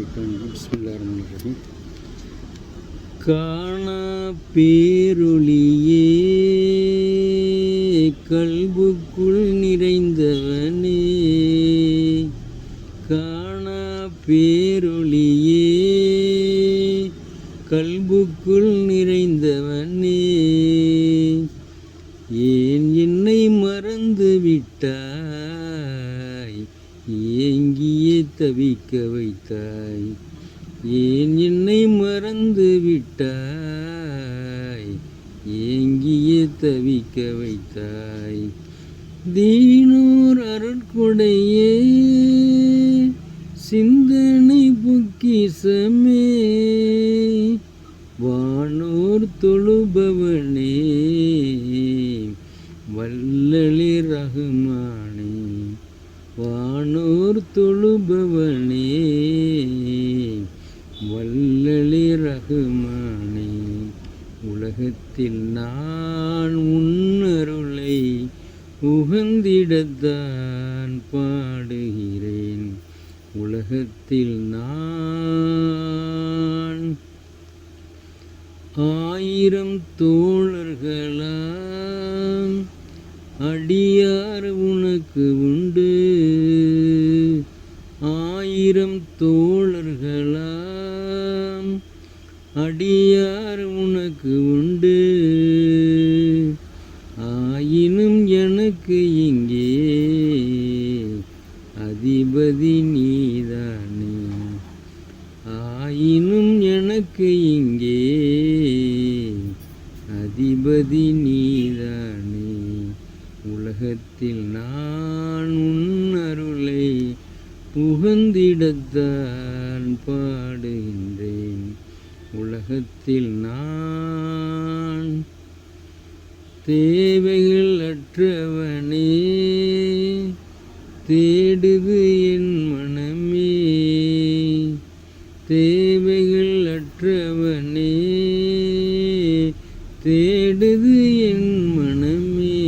பிஸ்மில்லாஹிர்ரஹ்மானிர்ரஹீம். காண பேரொளியே கல்புக்குள் நிறைந்தவனே, காண பேரொளியே கல்புக்குள் நிறைந்தவனே, ஏன் என்னை மறந்து விட்டாய், ஏங்கியே தவிக்க வைத்தாய், ஏன் என்னை மறந்து விட்டாய், ஏங்கியே தவிக்க வைத்தாய். தீனூர் அருட்கொடையே சிந்தனை பொக்கிசமே, வானோர் தொழுபவனே வல்லலி ரஹ்மானே, வானோர் தொழுபவனே வல்லலி ரஹ்மானே. உலகத்தில் நான் உன்னருளை உகந்திடத்தான் பாடுகிறேன், உலகத்தில் நான் ஆயிரம் தோழர்களாம் அடியார் உனக்கு உண்டு, ஆயிரம் தோழர்களாம் அடியார் உனக்கு உண்டு, ஆயினும் எனக்கு இங்கே அதிபதி நீதானே, ஆயினும் எனக்கு இங்கே அதிபதி நீதானே. உலகத்தில் நான் உன் அருளை புகழ்ந்திடத்தான் பாடுகின்றேன், உலகத்தில் நான் தேவைகள் அற்றவனே தேடுது என் மனமே, தேவைகள் அற்றவனே தேடுது என் மனமே.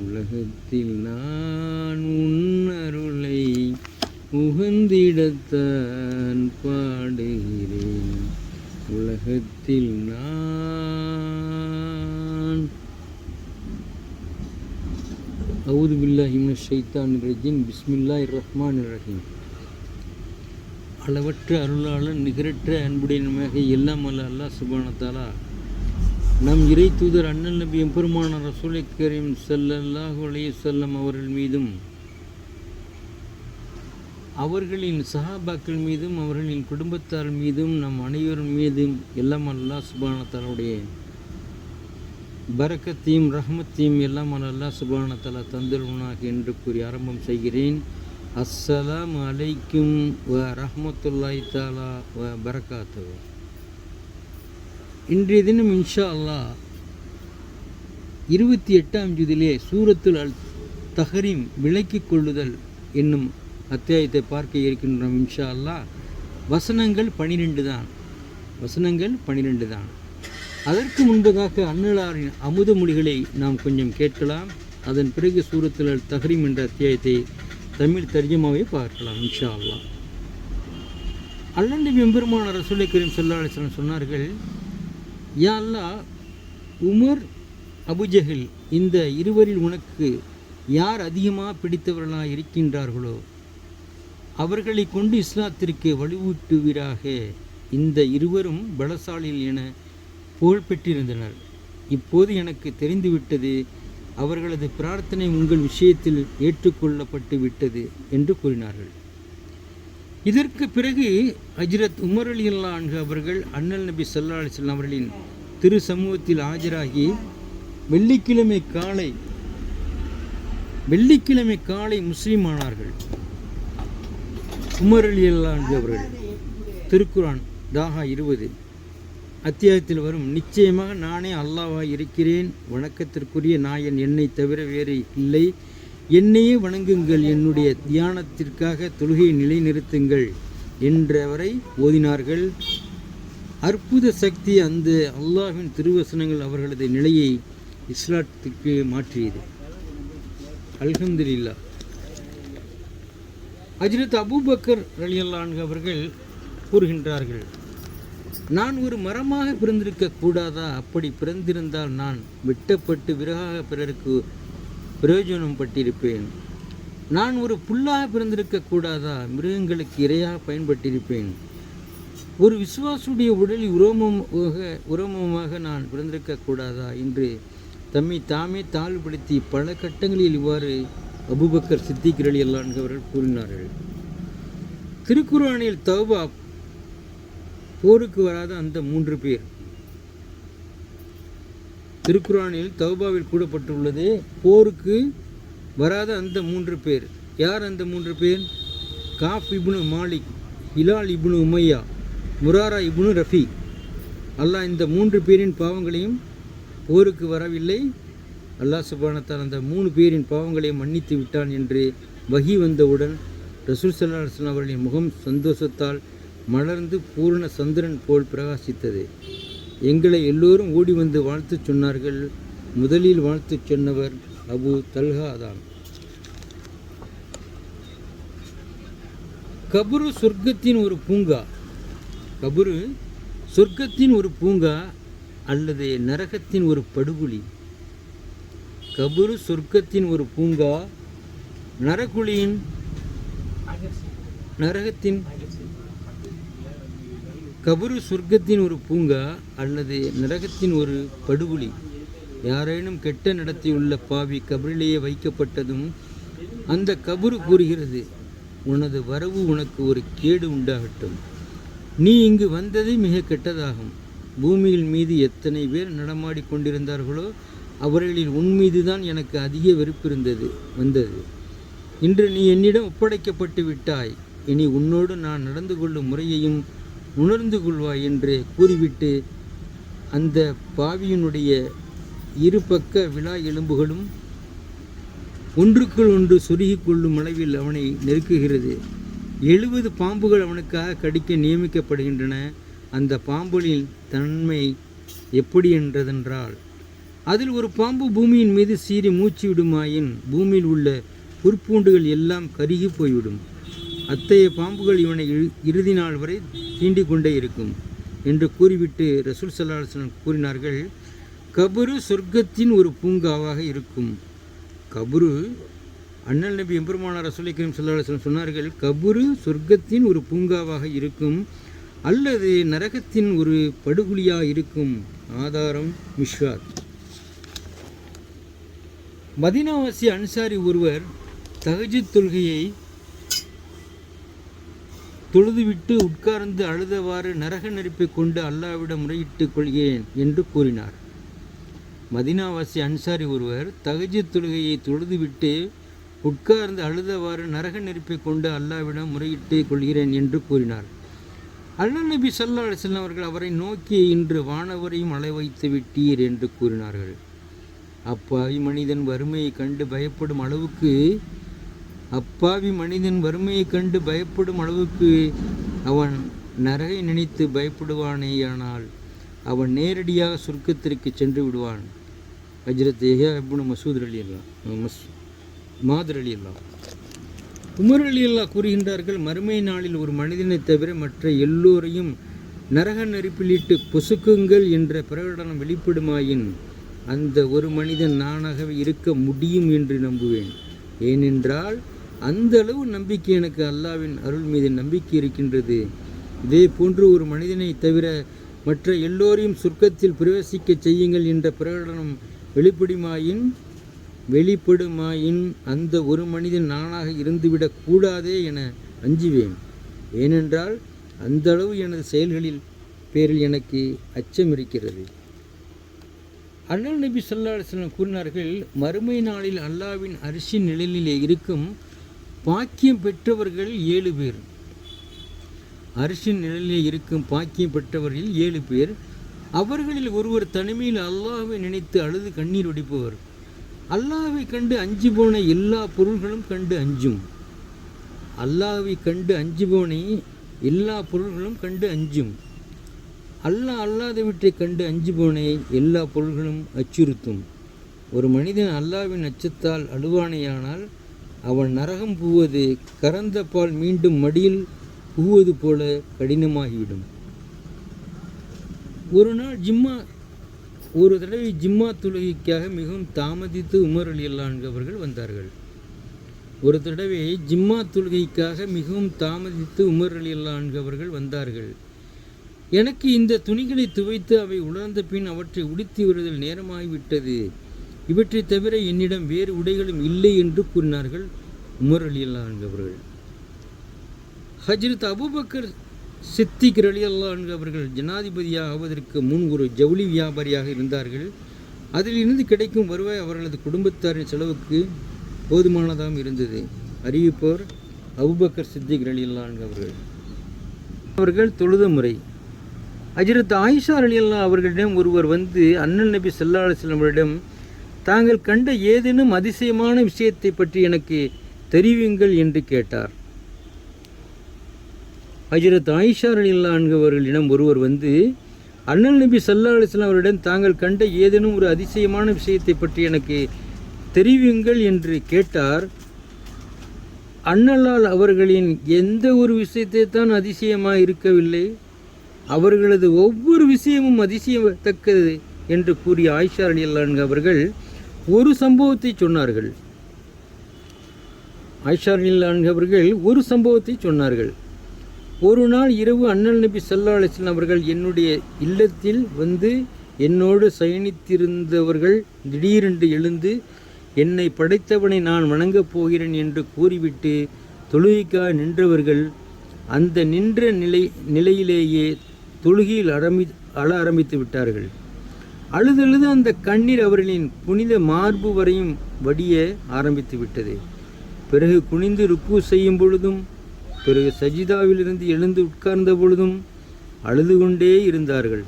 உலகத்தில் நான் உன் அருளை உகந்திடத்தான் பாடுகிறேன், உலகத்தில் நான். அவுது பில்லாஹி மினஷ் ஷைத்தானிர் ரஜீம். பிஸ்மில்லாஹிர்ரஹ்மானிர்ரஹீம். அளவற்ற அருளாளன் நிகரற்ற அன்புடையனமாக எல்லாம் அல்ல அல்லாஹ் சுப்ஹானஹு வ தஆலா நம் இறை தூதர் அண்ணல் நபி எம்பெருமானார் ரசூலை கரீம் ஸல்லல்லாஹு அலைஹி வஸல்லம் அவர்கள் மீதும் அவர்களின் சஹாபாக்கள் மீதும் அவர்களின் குடும்பத்தார் மீதும் நம் அனைவரும் மீதும் எல்லாம் அல்லாஹ் சுப்ஹானஹு வ தஆலாவுடைய பரக்கத்தையும் ரஹ்மத்தையும் எல்லாம் அல்லாஹ் சுப்ஹானஹு வ தஆலா தந்தருள்வானாக என்று கூறி ஆரம்பம் செய்கிறேன். அஸ்ஸலாமு அலைக்கும் வ ரஹ்மத்துல்லாஹி தஆலா வ பரக்காத்துஹு. இன்றைய தினம் இன்ஷா அல்லாஹ் 28ஆம் ஜுதிலே சூரத்துல் அல் தஹரீம் விலக்கிக் கொள்ளுதல் என்னும் அத்தியாயத்தை பார்க்க இருக்கின்றோம். இன்ஷா அல்லாஹ் வசனங்கள் 12 தான், வசனங்கள் 12 தான். அதற்கு முன்பதாக அன்னலாரின் அமுத மொழிகளை நாம் கொஞ்சம் கேட்கலாம். அதன் பிறகு சூரத்துல் அல் தஹரீம் என்ற அத்தியாயத்தை தமிழ் தர்ஜமாவை பார்க்கலாம் இன்ஷா அல்லாஹ். அல்லாஹ் நபி எம்பெருமானார் ரசூலை கரீம் ஸல்லல்லாஹு அலைஹி வஸல்லம் சொன்னார்கள், யா அல்லாஹ், உமர் அபுஜஹில் இந்த இருவரில் உனக்கு யார் அதிகமாக பிடித்தவர்களாக இருக்கின்றார்களோ அவர்களை கொண்டு இஸ்லாத்திற்கு வழிவூட்டுவீராக. இந்த இருவரும் பலசாலிகள் என புகழ் பெற்றிருந்தனர். இப்போது எனக்கு தெரிந்துவிட்டது, அவர்களது பிரார்த்தனை உங்கள் விஷயத்தில் ஏற்றுக்கொள்ளப்பட்டு விட்டது என்று கூறினார்கள். இதற்கு பிறகு ஹஜ்ரத் உமர் ரலியல்லாஹு அன்ஹு அவர்கள் அண்ணல் நபி ஸல்லல்லாஹு அலைஹி வஸல்லம் அவர்களின் திரு சமூகத்தில் ஆஜராகி வெள்ளிக்கிழமை காலை முஸ்லீம் ஆனார்கள். உமர் ரலியல்லாஹு அன்ஹு அவர்கள் திருக்குரான் தாஹா 20 அத்தியாயத்தில் வரும், நிச்சயமாக நானே அல்லாஹ்வாய் இருக்கிறேன், வணக்கத்திற்குரிய நாயன் என்னை தவிர வேறு இல்லை, என்னையே வணங்குங்கள், என்னுடைய தியானத்திற்காக தொழுகையை நிலைநிறுத்துங்கள் என்றவரை ஓதினார்கள். அற்புத சக்தி அந்த அல்லாஹ்வின் திருவசனங்கள் அவர்களது நிலையை இஸ்லாத்துக்கு மாற்றியது. அல்ஹம்துலில்லாஹ். ஹஜ்ரத் அபூபக்கர் ரலியல்லாஹு அன்ஹு அவர்கள் கூறுகின்றார்கள், நான் ஒரு மரமாக பிறந்திருக்க கூடாதா? அப்படி பிறந்திருந்தால் நான் வெட்டப்பட்டு விறகாக பிறருக்கு பிரயோஜனம் பட்டிருப்பேன். நான் ஒரு புல்லாக பிறந்திருக்க கூடாதா? மிருகங்களுக்கு இரையாக பயன்பட்டிருப்பேன். ஒரு விசுவாசுடைய உடலில் உரோமமாக நான் பிறந்திருக்க கூடாதா என்று தம்மை தாமே தாழ்வுபடுத்தி பல கட்டங்களில் இவ்வாறு அபூபக்கர் சித்திக் ரலியல்லாஹு அன்ஹு அவர்கள் கூறினார்கள். திருக்குர்ஆனில் தௌபா, போருக்கு வராத அந்த 3 பேர். திருக்குர்ஆனில் தௌபாவில் கூறப்பட்டுள்ளது, போருக்கு வராத அந்த 3 பேர். யார் அந்த 3 பேர்? காஃப் இப்னு மாலிக், ஹிலால் இப்னு உமையா, முராரா இப்னு ரஃபி. அல்லாஹ் இந்த 3 பேரின் பாவங்களையும் போருக்கு வரவில்லை, அல்லாஹ் சுப்ஹானஹு வ தஆலா அந்த 3 பேரின் பாவங்களையும் மன்னித்து விட்டான் என்று வஹி வந்தவுடன் ரசூல் ஸல்லல்லாஹு அலைஹி வஸல்லம் அவர்களின் முகம் சந்தோஷத்தால் மலர்ந்து பூர்ண சந்திரன் போல் பிரகாசித்தது. எங்களை எல்லோரும் ஓடி வந்து வாழ்த்து சொன்னார்கள். முதலில் வாழ்த்து சொன்னவர் அபு தல்ஹா தான். கபுரு சொர்க்கத்தின் ஒரு பூங்கா. கபுரு சொர்க்கத்தின் ஒரு பூங்கா அல்லது நரகத்தின் ஒரு படுகொலி. கபுரு சொர்க்கத்தின் ஒரு பூங்கா, நரகத்தின் கபுரு சொர்க்கத்தின் ஒரு பூங்கா அல்லது நரகத்தின் ஒரு படுகொலி. யாரேனும் கெட்ட நடத்தியுள்ள பாவி கபரிலேயே வைக்கப்பட்டதும் அந்த கபுரு கூறுகிறது, உனது வரவு உனக்கு ஒரு கேடு உண்டாகட்டும். நீ இங்கு வந்தது மிக கெட்டதாகும். பூமியில் மீது எத்தனை பேர் நடமாடி கொண்டிருந்தார்களோ அவர்களில் உன் மீதுதான் எனக்கு அதிக வெறுப்பு வந்தது. இன்று நீ என்னிடம் ஒப்படைக்கப்பட்டு விட்டாய். இனி உன்னோடு நான் நடந்து கொள்ளும் முறையையும் உணர்ந்து கொள்வாய் என்று கூறிவிட்டு அந்த பாவியினுடைய இரு பக்க விலா எலும்புகளும் ஒன்றுக்குள் ஒன்று சொருகி கொள்ளும் அளவில் அவனை நெருக்குகிறது. 70 பாம்புகள் அவனுக்காக கடிக்க நியமிக்கப்படுகின்றன. அந்த பாம்புகளின் தன்மை எப்படி என்றதென்றால், அதில் ஒரு பாம்பு பூமியின் மீது சீறி மூச்சு விடுமாயின் பூமியில் உள்ள புற்பூண்டுகள் எல்லாம் கருகி போய்விடும். அத்தகைய பாம்புகள் இவனை இறுதி நாள் வரை தீண்டிக் கொண்டே இருக்கும் என்று கூறிவிட்டு ரசூல் ஸல்லல்லாஹு அலைஹி வஸல்லம் கூறினார்கள், கபுரு சொர்க்கத்தின் ஒரு பூங்காவாக இருக்கும். கபுரு, அண்ணல் நபி எம்பெருமானார் ரசூல் கரீம் ஸல்லல்லாஹு அலைஹி வஸல்லம் சொன்னார்கள், கபுரு சொர்க்கத்தின் ஒரு பூங்காவாக இருக்கும் அல்லது நரகத்தின் ஒரு படுகொலியாக இருக்கும். ஆதாரம் மிஷ்காத். மதீனாவாசி அன்சாரி ஒருவர் தஹஜ்ஜுத் தொழுகையை தொழுதுவிட்டு உட்கார்ந்து அழுதவாறு நரக நெருப்பை கொண்டு அல்லாஹ்விடம் முறையிட்டுக் கொள்கிறேன் என்று கூறினார். மதீனாவாசி அன்சாரி ஒருவர் தஹஜ்ஜுத் தொழுகையை தொழுதுவிட்டு உட்கார்ந்து அழுதவாறு நரக நெருப்பை கொண்டு அல்லாஹ்விடம் முறையிட்டுக் கொள்கிறேன் என்று கூறினார். அல்லாஹ் நபி ஸல்லல்லாஹு அலைஹி வஸல்லம் அவர்கள் அவரை நோக்கி, இன்று வானவரையும் அள வைத்து விட்டீர் என்று கூறினார்கள். அப்பாவி மனிதன் வறுமையை கண்டு பயப்படும் அளவுக்கு அவன் நரகை நினைத்து பயப்படுவானேயானால் அவன் நேரடியாக சொர்க்கத்திற்கு சென்று விடுவான். ஹஜ்ரத் யஹ்யா இப்னு மாதர் ரலியல்லாஹு உமர் ரலியல்லாஹு கூறுகின்றார்கள், மறுமை நாளில் ஒரு மனிதனை தவிர மற்ற எல்லோரையும் நரக நெருப்பிலிட்டு பொசுக்குங்கள் என்ற பிரகடனம் வெளிப்படுமாயின் அந்த ஒரு மனிதன் நானாகவே இருக்க முடியும் என்று நம்புவேன். ஏனென்றால் அந்த அளவு நம்பிக்கை எனக்கு அல்லாஹ்வின் அருள் மீது நம்பிக்கை இருக்கின்றது. இதே போன்று ஒரு மனிதனை தவிர மற்ற எல்லோரையும் சொர்க்கத்தில் பிரவேசிக்க செய்யுங்கள் என்ற பிரகடனம் வெளிப்படுமாயின் அந்த ஒரு மனிதன் நானாக இருந்துவிடக் கூடாதே என அஞ்சுவேன். ஏனென்றால் அந்த அளவு எனது செயல்களில் பேரில் எனக்கு அச்சம் இருக்கிறது. அண்ணல் நபி ஸல்லல்லாஹு அலைஹி வஸல்லம் கூறினார்கள், மறுமை நாளில் அல்லாஹ்வின் அரிசின் நிழலிலே இருக்கும் பாக்கியம் பெற்றவர்கள் 7 பேர். அரிசின் நிழலிலே இருக்கும் பாக்கியம் பெற்றவர்கள் 7 பேர். அவர்களில் ஒருவர் தனிமையில் அல்லாஹ்வை நினைத்து அழுது கண்ணீர் வடிப்பவர். அல்லாஹ்வை கண்டு அஞ்சு போன எல்லா பொருள்களும் கண்டு அஞ்சும். அல்லாஹ்வை கண்டு அஞ்சு போன எல்லா பொருள்களும் கண்டு அஞ்சும். அல்லாஹ் அல்லாதவற்றை கண்டு அஞ்சு போன எல்லா பொருள்களும் அச்சுறுத்தும். ஒரு மனிதன் அல்லாஹ்வின் அச்சத்தால் அழுவானேயானால் அவன் நரகம் புகுவது கறந்த பால் மீண்டும் மடியில் புகுவது போல கடினமாகிவிடும். ஒரு தடவை ஜிம்மா தொழுகைக்காக மிகவும் தாமதித்து உமர் ரலியல்லாஹு அன்ஹு அவர்கள் வந்தார்கள். ஒரு தடவை ஜிம்மா தொழுகைக்காக மிகவும் தாமதித்து உமர் ரலியல்லாஹு அன்ஹு அவர்கள் வந்தார்கள். எனக்கு இந்த துணிகளை துவைத்து அவை உலர்ந்த பின் அவற்றை உடுத்தி வருதல் நேரமாகிவிட்டது. இவற்றை தவிர என்னிடம் வேறு உடைகளும் இல்லை என்று கூறினார்கள் உமர் ரலியல்லாஹு அன்ஹு அவர்கள். ஹஜ்ரத் அபூபக்கர் சித்திக் ரலியல்லாஹு அன்ஹு அவர்கள் ஜனாதிபதியாக ஆவதற்கு முன் ஒரு ஜவுளி வியாபாரியாக இருந்தார்கள். அதிலிருந்து கிடைக்கும் வருவாய் அவர்களது குடும்பத்தாரின் செலவுக்கு போதுமானதாகவும் இருந்தது. அறிவிப்பவர் அபூபக்கர் சித்திக் ரலியல்லாஹு அன்ஹு அவர்கள் தொழுத முறை. ஹஜ்ரத் ஆயிஷா ரலியல்லாஹு அவர்களிடம் ஒருவர் வந்து அண்ணல் நபி ஸல்லல்லாஹு அலைஹி வஸல்லம் அவரிடம், தாங்கள் கண்ட ஏதேனும் அதிசயமான விஷயத்தை பற்றி எனக்கு தெரிவியுங்கள் என்று கேட்டார். ஹஜ்ரத் ஆயிஷா ரலியல்லாஹு அன்ஹு அவர்களிடம் ஒருவர் வந்து அண்ணல் நபி ஸல்லல்லாஹு அலைஹி வஸல்லம் அவரிடம், தாங்கள் கண்ட ஏதேனும் ஒரு அதிசயமான விஷயத்தை பற்றி எனக்கு தெரிவியுங்கள் என்று கேட்டார். அண்ணலால் அவர்களின் எந்த ஒரு விஷயத்தை தான் அதிசயமாக இருக்கவில்லை, அவர்களது ஒவ்வொரு விஷயமும் அதிசயத்தக்கது என்று கூறிய ஆயிஷா ரலியல்லாஹு அன்ஹா அவர்கள் ஒரு சம்பவத்தை சொன்னார்கள். ஆயிஷா ரலியல்லாஹு அன்ஹா அவர்கள் ஒரு சம்பவத்தை சொன்னார்கள். ஒரு நாள் இரவு அண்ணல் நபி ஸல்லல்லாஹு அலைஹி வஸல்லம் அவர்கள் என்னுடைய இல்லத்தில் வந்து என்னோடு சயனித்திருந்தவர்கள் திடீரென்று எழுந்து, என்னை படைத்தவனை நான் வணங்கப் போகிறேன் என்று கூறிவிட்டு தொழுகைக்காக நின்றவர்கள் அந்த நின்ற நிலையிலேயே தொழுகையில் அழ ஆரம்பித்து விட்டார்கள். அழுதழுது அந்த கண்ணீர் அவர்களின் புனித மார்பு வரையும் வடிய ஆரம்பித்து விட்டது. பிறகு குனிந்து ருக்கு செய்யும் பொழுதும் பிறகு சஜிதாவிலிருந்து எழுந்து உட்கார்ந்த பொழுதும் அழுது கொண்டே இருந்தார்கள்.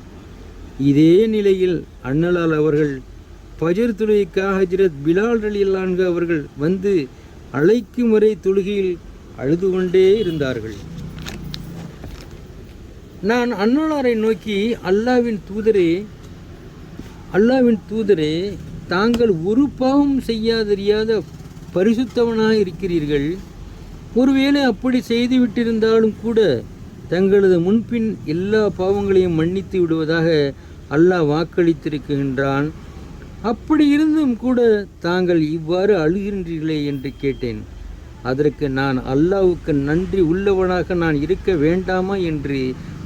இதே நிலையில் அண்ணலால் அவர்கள் ஃபஜர் தொழுகைக்காக ஹஜ்ரத் பிலால் ரலியல்லாஹு அன்ஹு அவர்கள் வந்து அழைக்கும் வரை தொழுகையில் அழுது கொண்டே இருந்தார்கள். நான் அண்ணலாரை நோக்கி, அல்லாவின் தூதரே, தாங்கள் ஒரு பாவம் செய்யாதறியாத பரிசுத்தவனாக இருக்கிறீர்கள். ஒருவேளை அப்படி செய்துவிட்டிருந்தாலும் கூட தங்களது முன்பின் எல்லா பாவங்களையும் மன்னித்து விடுவதாக அல்லாஹ் வாக்களித்திருக்கின்றான். அப்படி இருந்தும் கூட தாங்கள் இவ்வாறு அழுகின்றீர்களே என்று கேட்டேன். அதற்கு நான் அல்லாஹ்வுக்கு நன்றி உள்ளவனாக நான் இருக்க வேண்டாமா என்று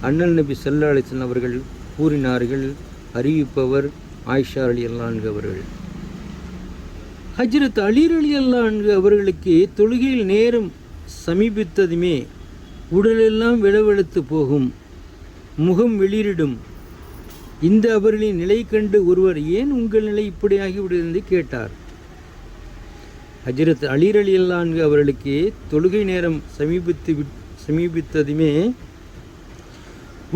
அண்ணல் நபி ஸல்லல்லாஹு அலைஹி வஸல்லம் அவர்கள் கூறினார்கள். அறிவிப்பவர் ஆயிஷா ரலியல்லாஹு அன்ஹா அவர்கள். ஹஜ்ரத் அலி ரலியல்லாஹு அன்ஹு அவர்களுக்கு தொழுகையில் நேரம் சமீபித்ததுமே உடலெல்லாம் வெளவெளுத்து போகும், முகம் வெளிரிடும். இந்த அவர்களின் நிலை கண்டு ஒருவர், ஏன் உங்கள் நிலை இப்படி ஆகிவிடுகிறது என்று கேட்டார். ஹஜ்ரத் அலி ரலியல்லாஹு அன்ஹு அவர்களுக்கு தொழுகை நேரம் சமீபித்ததுமே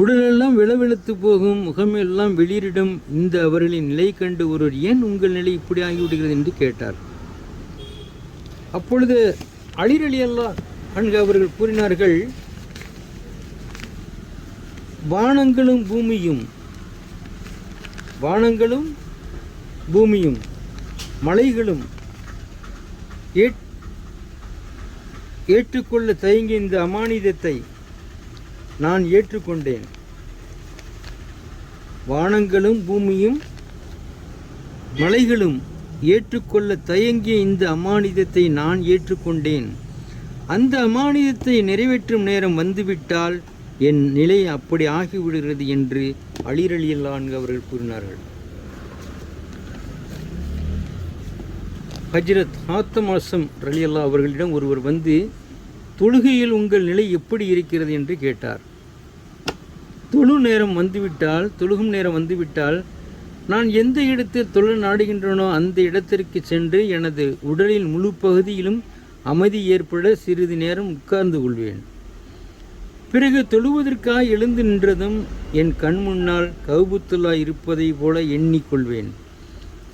உடலெல்லாம் வெளவெளுத்து போகும், முகமெல்லாம் வெளிரிடும். இந்த அவர்களின் நிலை கண்டு ஒருவர், ஏன் உங்கள் நிலை இப்படி ஆகிவிடுகிறது என்று கேட்டார். அப்பொழுது அலி ரலியல்லாஹு அன்ஹு அவர்கள் கூறினார்கள், வானங்களும் பூமியும் மலைகளும் ஏற்றுக்கொள்ள தயங்கிய இந்த அமானிதத்தை நான் ஏற்றுக்கொண்டேன். வானங்களும் பூமியும் மலைகளும் ஏற்றுக்கொள்ள தயங்கிய இந்த அமானிதத்தை நான் ஏற்றுக்கொண்டேன். அந்த அமானிதத்தை நிறைவேற்றும் நேரம் வந்துவிட்டால் என் நிலை அப்படி ஆகிவிடுகிறது என்று அலி ரலியல்லாஹு அன்ஹு அவர்கள் கூறினார்கள். ஹஜ்ரத் ஹாத்தம் அஸ்ஸம் ரலியல்லாஹு அவர்களிடம் ஒருவர் வந்து, தொழுகையில் உங்கள் நிலை எப்படி இருக்கிறது என்று கேட்டார். தொழுகும் நேரம் வந்துவிட்டால் நான் எந்த இடத்தில் தொழ நாடுகின்றனோ அந்த இடத்திற்கு சென்று எனது உடலின் முழு பகுதியிலும் அமைதி ஏற்பட சிறிது நேரம் உட்கார்ந்து கொள்வேன். பிறகு தொழுவதற்காக எழுந்து நின்றதும் என் கண் முன்னால் கௌபத்துல்லா இருப்பதை போல எண்ணிக்கொள்வேன்.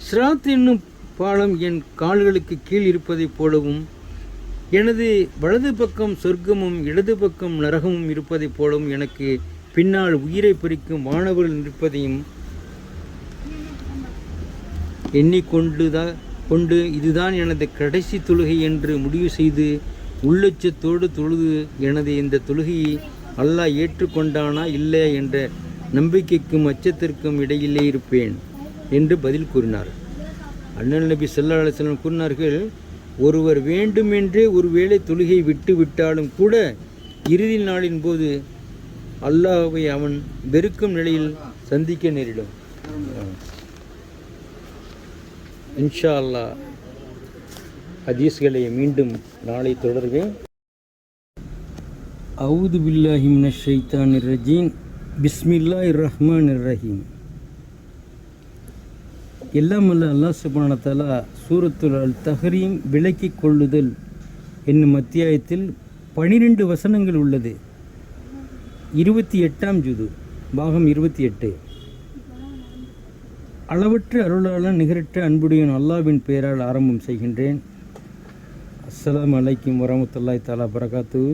சிராத் என்னும் பாலம் என் கால்களுக்கு கீழ் இருப்பதைப் போலவும், எனது வலது பக்கம் சொர்க்கமும் இடது பக்கம் நரகமும் இருப்பதைப் போலவும், எனக்கு பின்னால் உயிரை பறிக்கும் வானவர்கள் இருப்பதையும் கொண்டு இதுதான் எனது கடைசி தொழுகை என்று முடிவு செய்து உள்ளச்சத்தோடு தொழுது எனது இந்த தொழுகையை அல்லாஹ் ஏற்றுக்கொண்டானா இல்லையா என்ற நம்பிக்கைக்கும் அச்சத்திற்கும் இடையிலே இருப்பேன் என்று பதில் கூறினார். அண்ணல் நபி ஸல்லல்லாஹு அலைஹி வஸல்லம் கூறினார்கள், ஒருவர் வேண்டுமென்றே ஒருவேளை தொழுகை விட்டு விட்டாலும் கூட இறுதி நாளின் போது அல்லாஹ்வை அவன் வெறுக்கும் நிலையில் சந்திக்க நேரிடும். இன்ஷா அல்லாஹ் ஹதீஸ்களை மீண்டும் நாளை தொடர்வேன். அவுது பில்லாஹி மினஷ் ஷைத்தானிர் ரஜீம். பிஸ்மில்லாஹிர் ரஹ்மானிர் ரஹீம். எல்லாம் அல்ல அல்லாஹ் சுப்ஹானஹு வ தஆலா சூரத்துல் அல் தஹ்ரீம் விலக்கிக் கொள்ளுதல் என்னும் அத்தியாயத்தில் 12 வசனங்கள் உள்ளது. 28ஆம் ஜுது பாகம் 28. அளவற்ற அருளாளன் நிகரற்ற அன்புடையன் அல்லாஹ்வின் பெயரால் ஆரம்பம் செய்கின்றேன். அஸ்ஸலாமு அலைக்கும் வரஹ்மத்துல்லாஹி தஆலா பரகாத்துஹு.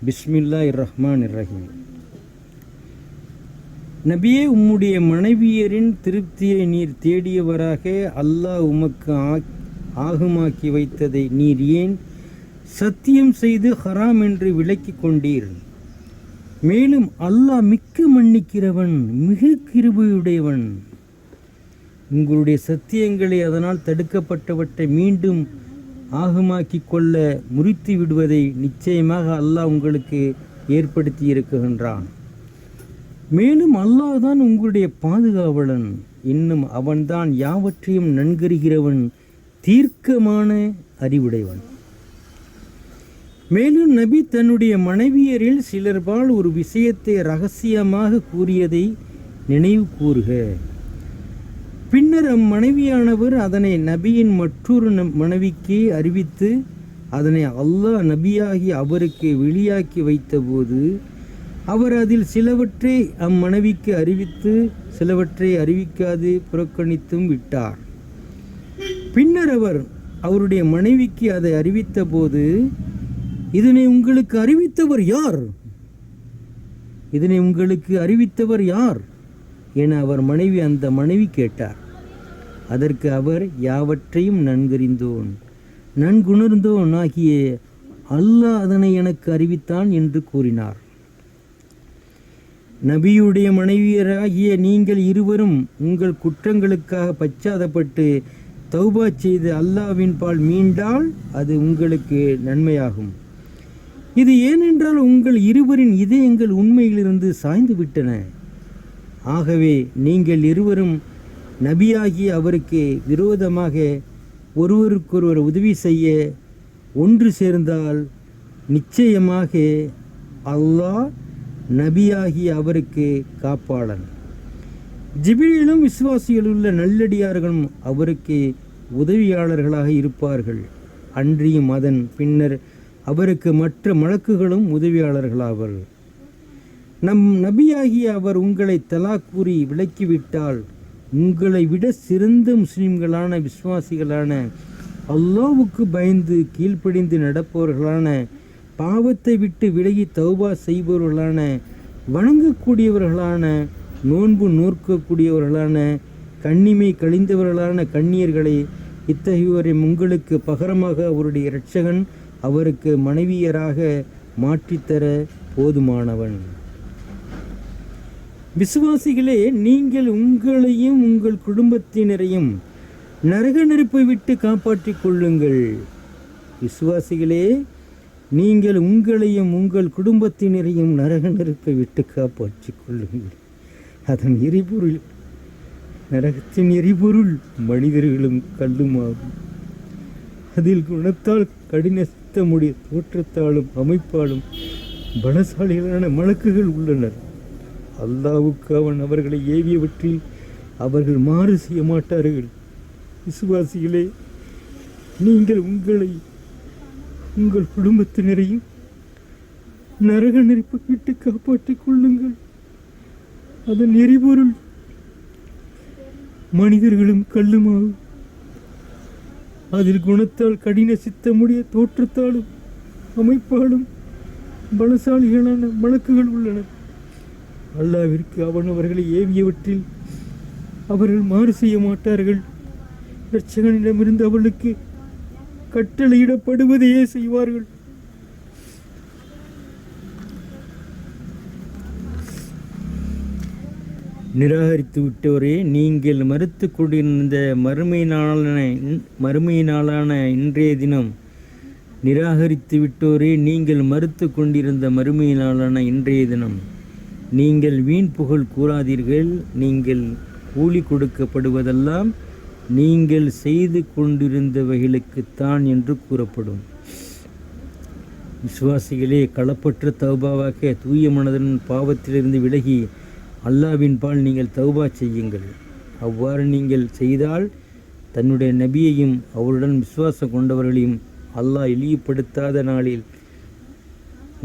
பிஸ்மில்லாஹிர் ரஹ்மானிர் ரஹீம். நபியே, உம்முடைய மனைவியரின் திருப்தியை நீர் தேடியவராக அல்லாஹ் உமக்கு ஆகுமாக்கி வைத்ததை நீர் ஏன் சத்தியம் செய்து ஹராம் என்று விலக்கிக் கொண்டீர்? மேலும் அல்லாஹ் மிக்க மன்னிக்கிறவன், மிக கிருபையுடையவன். உங்களுடைய சத்தியங்களை அதனால் தடுக்கப்பட்டவற்றை மீண்டும் ஆகுமாக்கி கொள்ள முறித்து விடுவதை நிச்சயமாக அல்லாஹ் உங்களுக்கு ஏற்படுத்தி இருக்குகின்றான். மேலும் அல்லாஹ் தான் உங்களுடைய பாதுகாவலன், இன்னும் அவன்தான் யாவற்றையும் நன்கறிகிறவன், தீர்க்கமான அறிவுடையவன். மேலும் நபி தன்னுடைய மனைவியரில் சிலர்பால் ஒரு விஷயத்தை ரகசியமாக கூறியதை நினைவு கூறுக. பின்னர் அம்மனைவியானவர் அதனை நபியின் மற்றொரு மனைவிக்கு அறிவித்து அதனை அல்லாஹ் நபியாகி அவருக்கு வெளியாக்கி வைத்தபோது அவர் அதில் சிலவற்றை அம்மனைவிக்கு அறிவித்து சிலவற்றை அறிவிக்காது புறக்கணித்தும் விட்டார். பின்னர் அவர் அவருடைய மனைவிக்கு அதை அறிவித்த போது, இதனை உங்களுக்கு அறிவித்தவர் யார்? இதனை உங்களுக்கு அறிவித்தவர் யார் என அவர் அந்த மனைவி கேட்டார். அதற்கு அவர், யாவற்றையும் நன்கறிந்தோன் நன்குணர்ந்தோன் ஆகிய அல்லாஹ் அதனை எனக்கு அறிவித்தான் என்று கூறினார். நபியுடைய மனைவியராகிய நீங்கள் இருவரும் உங்கள் குற்றங்களுக்காக பச்சாதப்பட்டு தௌபா செய்து அல்லாஹ்வின் பால் மீண்டால் அது உங்களுக்கு நன்மையாகும். இது ஏனென்றால் உங்கள் இருவரின் இதயங்கள் உண்மையிலிருந்து சாய்ந்து விட்டன. ஆகவே நீங்கள் இருவரும் நபியாகி அவருக்கு விரோதமாக ஒருவருக்கொருவர் உதவி செய்ய ஒன்று சேர்ந்தால் நிச்சயமாக அல்லாஹ் நபியாகி அவருக்கு காப்பாளன். ஜிப்ரீலும் விசுவாசிகளுள்ள நல்லடியார்களும் அவருக்கு உதவியாளர்களாக இருப்பார்கள். அன்றியும் அதன் பின்னர் அவருக்கு மற்ற மலக்குகளும் உதவியாளர்களாவர். நம் நபியாகிய அவர் உங்களை தலாக் கூறி விலக்கிவிட்டால் உங்களை விட சிறந்த முஸ்லிம்களான விசுவாசிகளான அல்லாஹ்வுக்கு பயந்து கீழ்ப்படிந்து நடப்பவர்களான பாவத்தை விட்டு விலகி தௌபா செய்பவர்களான வணங்கக்கூடியவர்களான நோன்பு நோக்கக்கூடியவர்களான கண்ணிமை கழிந்தவர்களான கண்ணியர்களை இத்தகையோரை உங்களுக்கு பகரமாக அவருடைய இரட்சகன் அவருக்கு மனைவியராக மாற்றித்தர போதுமானவன். விசுவாசிகளே, நீங்கள் உங்களையும் உங்கள் குடும்பத்தினரையும் நரக நெருப்பை விட்டு காப்பாற்றிக் கொள்ளுங்கள். விசுவாசிகளே, நீங்கள் உங்களையும் உங்கள் குடும்பத்தினரையும் நரக நெருப்பை விட்டு காப்பாற்றிக் கொள்ளுங்கள். அதன் எரிபொருள் நரகத்தின் எரிபொருள் மனிதர்களும் கல்லுமாகும். அதில் குணத்தால் கடின சித்தமுடைய தோற்றத்தாலும் அமைப்பாலும் பலசாலிகளான மலக்குகள் உள்ளனர். அல்லாஹ்வுக்கு அவன் அவர்களை ஏவியவற்றில் அவர்கள் மாறு செய்ய மாட்டார்கள். விசுவாசிகளே, நீங்கள் உங்களை உங்கள் குடும்பத்தினரையும் நரக நெருப்பை விட்டு காப்பாற்றிக் கொள்ளுங்கள். அதன் எரிபொருள் மனிதர்களும் கல்லுமாகும். அதில் குணத்தால் கடின சித்தமுடைய தோற்றத்தாலும் அமைப்பாலும் பலசாலிகளான மலக்குகள் உள்ளனர். அல்லாஹ்விற்கு அவன் அவர்களை ஏவியவற்றில் அவர்கள் மாறு செய்ய மாட்டார்கள். இரட்சகனிடமிருந்து அவளுக்கு கட்டளையிடப்படுவதையே செய்வார்கள். நிராகரித்து விட்டோரே, நீங்கள் மறுத்து கொண்டிருந்த மறுமையினாலான இன்றைய தினம் நிராகரித்து விட்டோரே, நீங்கள் மறுத்து கொண்டிருந்த மறுமையினாலான இன்றைய தினம் நீங்கள் வீண் புகழ் கூறாதீர்கள். நீங்கள் கூலி கொடுக்கப்படுவதெல்லாம் நீங்கள் செய்து கொண்டிருந்தவைகளுக்குத்தான் என்று கூறப்படும். விசுவாசிகளே, களப்பற்ற தௌபாவாக தூய மனதுடன் பாவத்திலிருந்து விலகி அல்லாவின் பால் நீங்கள் தௌபா செய்யுங்கள். அவ்வாறு நீங்கள் செய்தால் தன்னுடைய நபியையும் அவருடன் விசுவாசம் கொண்டவர்களையும் அல்லாஹ் இழிவுபடுத்தாத நாளில்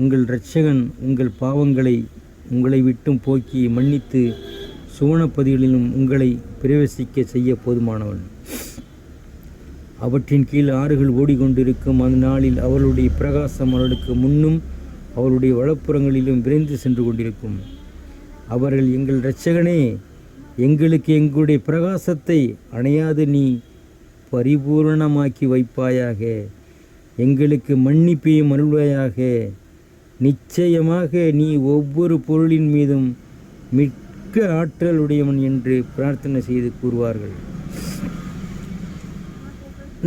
உங்கள் இரட்சகன் உங்கள் பாவங்களை உங்களை விட்டும் போக்கி மன்னித்து சுவனப்பதிகளிலும் உங்களை பிரவேசிக்க செய்ய போதுமானவன். அவற்றின் கீழ் ஆறுகள் ஓடிக்கொண்டிருக்கும் அந்த நாளில் அவர்களுடைய பிரகாசம் அவர்களுக்கு முன்னும் அவருடைய வலப்புறங்களிலும் விரைந்து சென்று கொண்டிருக்கும். அவர்கள், எங்கள் இரட்சகனே, எங்களுக்கு எங்களுடைய பிரகாசத்தை அணையாது நீ பரிபூரணமாக்கி வைப்பாயாக, எங்களுக்கு மன்னிப்பையும் அருள்வாயாக, நிச்சயமாக நீ ஒவ்வொரு பொருளின் மீதும் மிக்க ஆற்றலுடையவன் என்று பிரார்த்தனை செய்து கூறுவார்கள்.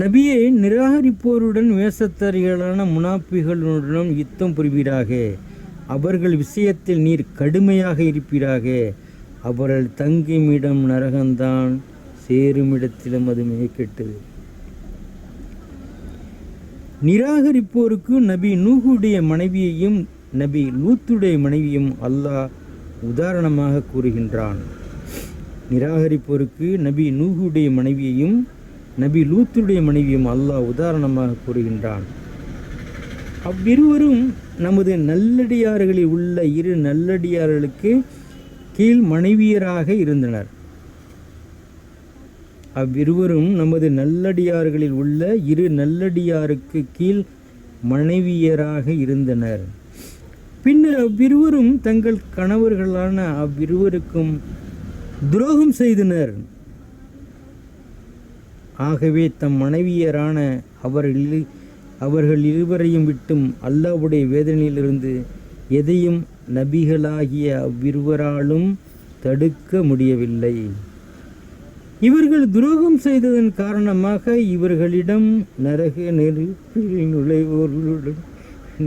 நபியே, நிராகரிப்போருடன் வேஷத்தாரிகளான முனாஃபிகளுடன் யுத்தம் புரிவீராக. அவர்கள் விஷயத்தில் நீர் கடுமையாக இருப்பீராக. அவர்கள் தங்குமிடம் நரகந்தான், சேருமிடத்திலும் அது மிக கெட்டது. நிராகரிப்போருக்கு நபி நூஹுடைய மனைவியையும் நபி லூத்துடைய மனைவியும் அல்லாஹ் உதாரணமாக கூறுகின்றான். நிராகரிப்போருக்கு நபி நூஹுடைய மனைவியையும் நபி லூத்துடைய மனைவியும் அல்லாஹ் உதாரணமாக கூறுகின்றான். அவ்விருவரும் நமது நல்லடியார்களில் உள்ள இரு நல்லடியார்களுக்கு கீழ் மனைவியராக இருந்தனர். அவ்விருவரும் நமது நல்லடியார்களில் உள்ள இரு நல்லடியாருக்கு கீழ் மனைவியராக இருந்தனர். பின்னர் அவ்விருவரும் தங்கள் கணவர்களான அவ்விருவருக்கும் துரோகம் செய்தனர். ஆகவே தம் மனைவியரான அவர்கள் இருவரையும் விட்டும் அல்லாஹ்வுடைய வேதனையிலிருந்து எதையும் நபிகளாகிய அவ்விருவராலும் தடுக்க முடியவில்லை. இவர்கள் துரோகம் செய்ததன் காரணமாக இவர்களிடம் நரக நெருப்பில் நுழைவோர்களுடன்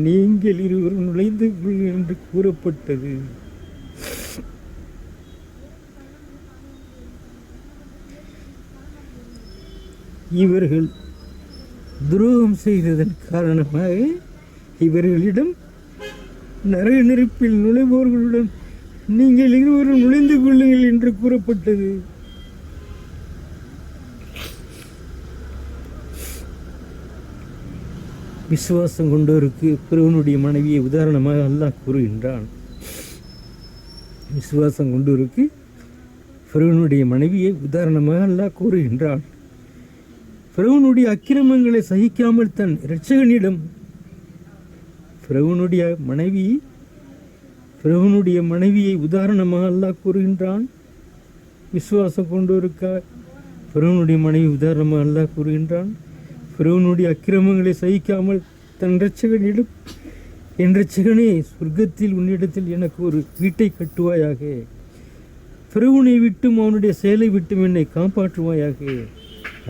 நீங்கள் இருவர் நுழைந்து என்று கூறப்பட்டது. இவர்கள் துரோகம் செய்ததன் காரணமாக இவர்களிடம் நரக நெருப்பில் நுழைவோர்களுடன் நீங்கள் இருவரும் நுழைந்து கொள்ளுங்கள் என்று கூறப்பட்டது. விசுவாசம் கொண்டோருக்கு பிறவனுடைய மனைவியை உதாரணமாக அல்லாஹ் கூறுகின்றான். விசுவாசம் கொண்டோருக்கு பிறவனுடைய மனைவியை உதாரணமாக அல்லாஹ் கூறுகின்றான். பிறவனுடைய அக்கிரமங்களை சகிக்காமல் தன் இரட்சகனிடம் பிறவனுடைய மனைவியை உதாரணமாக அல்லாஹ் கூறுகின்றான். விசுவாசம் கொண்டோருக்கா பிறவனுடைய மனைவி உதாரணமாக அல்லாஹ் கூறுகின்றான். பிறவனுடைய அக்கிரமங்களை சகிக்காமல் தன் இரட்சகனிடம், என் இரட்சகனே, சொர்க்கத்தில் உன்னிடத்தில் எனக்கு ஒரு வீட்டை கட்டுவாயாக. பிறவனை விட்டும் அவனுடைய செயலை விட்டும் என்னை காப்பாற்றுவாயாக.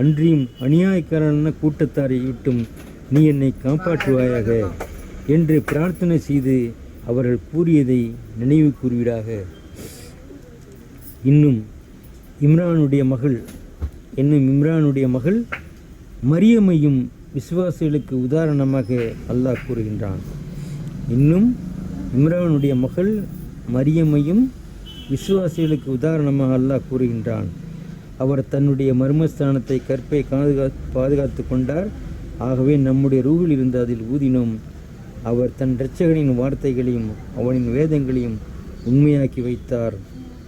அன்றியும் அநியாயக்காரன கூட்டத்தாரை விட்டும் நீ என்னை காப்பாற்றுவாயாக என்று பிரார்த்தனை செய்து அவர்கள் கூறியதை நினைவு கூறுவீராக. இன்னும் இம்ரானுடைய மகள் மரியமையும் விசுவாசிகளுக்கு உதாரணமாக அல்லாஹ் கூறுகின்றான். இன்னும் இம்ரானுடைய மகள் மரியமையும் விசுவாசிகளுக்கு உதாரணமாக அல்லாஹ் கூறுகின்றான். அவர் தன்னுடைய மர்மஸ்தானத்தை கற்பை பாதுகாத்து கொண்டார். ஆகவே நம்முடைய ரூஹில் இருந்து அதில் ஊதினோம். அவர் தன் இரட்சகனின் வார்த்தைகளையும் அவனின் வேதங்களையும் உண்மையாக்கி வைத்தார்.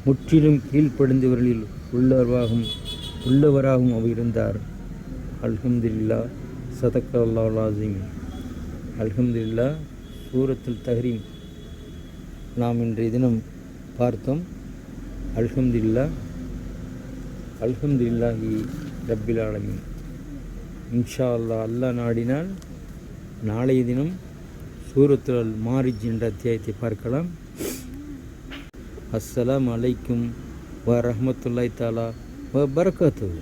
முற்றிலும் கீழ்ப்படுந்தவர்களில் உள்ளவராகவும் அவர் இருந்தார். அல்ஹம்துலில்லாஹ், ஸதக்கல்லாஹுல் அஸீம். அல்ஹம்துலில்லாஹ். சூரத்துல் தஹ்ரீம் நாம் இன்றைய தினம் பார்த்தோம். அல்ஹம்துலில்லாஹி ரப்பில் ஆலமீன். இன்ஷா அல்லாஹ், அல்லாஹ் நாடினால் நாளைய தினம் சூரத்துல் மாரிஜ் என்ற அத்தியாயத்தை பார்க்கலாம். அஸ்ஸலாமு அலைக்கும் வ ரஹ்மத்துல்லாஹி தஆலா வ பரகாத்துஹு.